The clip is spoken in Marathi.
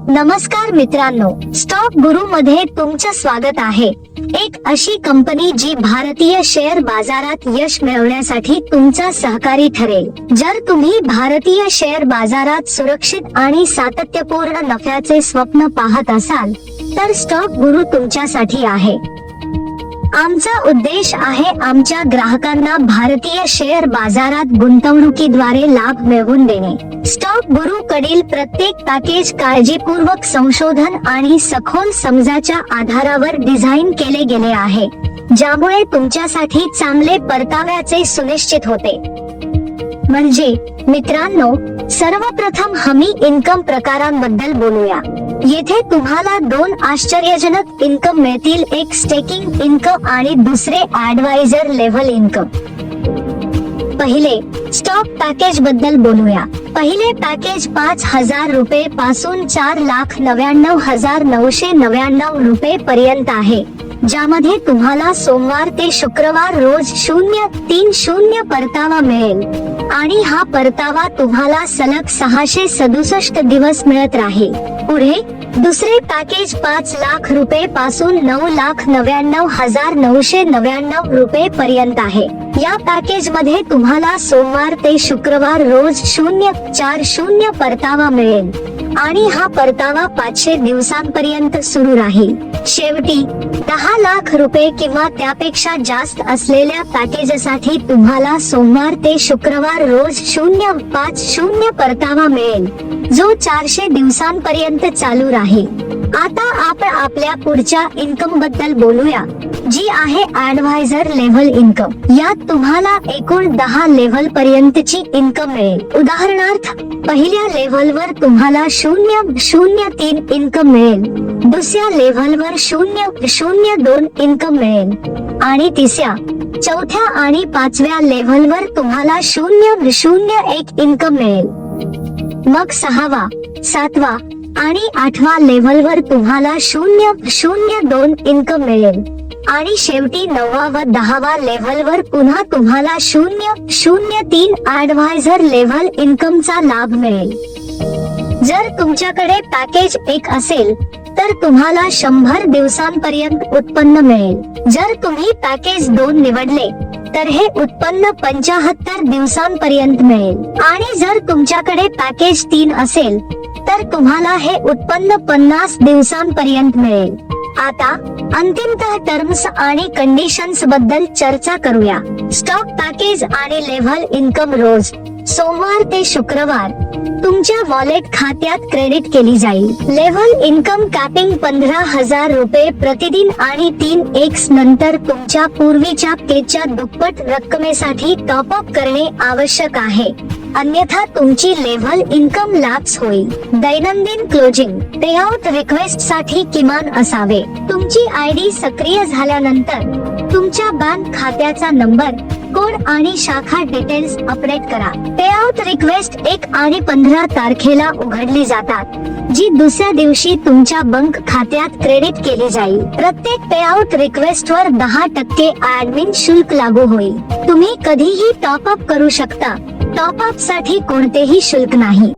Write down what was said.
नमस्कार मित्रांनो, स्टॉक गुरु मध्ये तुमचं स्वागत आहे। एक अशी कंपनी जी भारतीय शेअर बाजारात यश मिळवण्यासाठी तुमचा सहकारी ठरेल। जर तुम्ही भारतीय शेअर बाजारात सुरक्षित आणि सातत्यपूर्ण नफ्याचे स्वप्न पाहत असाल तर स्टॉक गुरु तुमच्यासाठी आहे। आमचा उद्देश आहे आमच्या ग्राहकांना भारतीय शेअर बाजारात गुंतवणुकीद्वारे लाभ मिळवून देणे। स्टॉक गुरु कडील प्रत्येक पॅकेज काळजीपूर्वक संशोधन आणि सखोल समजाच्या आधारावर डिझाइन केले गेले आहे, ज्यामुळे तुमच्यासाठी चांगले परताव्याचे सुनिश्चित होते। म्हणजे मित्रांनो, सर्वप्रथम हमी इन्कम प्रकारांबद्दल बोलूया। येथे तुम्हाला दोन आश्चर्यजनक इन्कम मिळतील, एक स्टेकिंग इन्कम आणि दुसरे ऍडवायझर लेव्हल इन्कम। पहिले स्टॉक पॅकेज बद्दल बोलूया। पहिले पॅकेज 5,000 रुपये पासून 4,99,999 रुपये पर्यंत आहे, ज्यामध्ये तुम्हाला सोमवार ते शुक्रवार रोज 0.30 परतावा मिळेल आणि हा परतावा तुम्हाला सलग 667 दिवस मिळत राहील। पुढे दुसरे पॅकेज 5 लाख रुपये पासून 9,99,999 रुपये पर्यंत आहे। या पॅकेज मध्ये तुम्हाला सोमवार ते शुक्रवार रोज 0.40 परतावा मिळेल आणि हा परतावा 500 दिवसांपर्यंत सुरू राहील। शेवटी 10 लाख रुपये किंवा त्यापेक्षा जास्त असलेल्या पॅकेजसाठी तुम्हाला सोमवार ते शुक्रवार रोज 0.50 परतावा मिळेल, जो 400 दिवसांपर्यंत चालू राहील। आता आपण आपल्या पुढच्या इन्कम बद्दल बोलूया, जी आहे ऍडवायझर लेव्हल इन्कम। यात तुम्हाला एकूण 10 लेव्हल पर्यंतची इन्कम मिळेल। उदाहरणार्थ, पहिल्या लेव्हलवर तुम्हाला 0.03 इन्कम मिळेल, दुसऱ्या लेव्हलवर 0.02 इन्कम मिळेल आणि तिसऱ्या, चौथ्या आणि पाचव्या लेव्हलवर तुम्हाला 0.01 इन्कम मिळेल। मग 6वा, 7वा आणि 8वा लेव्हलवर तुम्हाला 0.02 इन्कम मिळेल आणि शेवटी 9वा व 10वा लेव्हलवर पुन्हा तुम्हाला 0.03 ऍडवायझर लेव्हल इन्कमचा लाभ मिळेल। जर तुमच्याकडे पॅकेज 1 असेल तर तुम्हाला 100 दिवसांपर्यंत उत्पन्न मिळेल। जर तुम्ही पॅकेज 2 निवडले तर हे उत्पन्न 75 दिवसांपर्यंत मिळेल आणि जर तुमच्याकडे पॅकेज 3 असेल तर तुम्हाला हे उत्पन्न 50 दिवसांपर्यंत मिळेल। आता अंतिमतः टर्म्स आणि कंडिशन्स बद्दल चर्चा करूया। स्टॉक पॅकेज आणि लेव्हल इन्कम रोज सोमवार ते शुक्रवार तुमच्या वॉलेट खात्यात क्रेडिट केली जाईल। लेव्हल इन्कम कॅपिंग 15,000 रुपये प्रतिदिन आणि 3x नंतर तुमच्या पूर्वीच्या पेच्या दुप्पट रक्कमेसाठी टॉप अप करणे आवश्यक आहे, अन्यथा तुमची लेव्हल इन्कम लॅप्स होईल। दैनंदिन क्लोजिंग पेआउट रिक्वेस्ट साठी किमान असावे। तुमची आयडी सक्रिय झाल्यानंतर तुमच्या बँक खात्याचा नंबर, कोड आणि शाखा डिटेल्स अपडेट करा। पेआउट रिक्वेस्ट 1 आणि 15 तारखेला उघडली जातात, जी दुसऱ्या दिवशी तुमच्या बँक खात्यात क्रेडिट केली जाईल। प्रत्येक पेआउट रिक्वेस्ट वर 10% ऍडमिन शुल्क लागू होईल। तुम्ही कधीही टॉप अप करू शकता, टॉप अप साठी कोणतेही शुल्क नाही।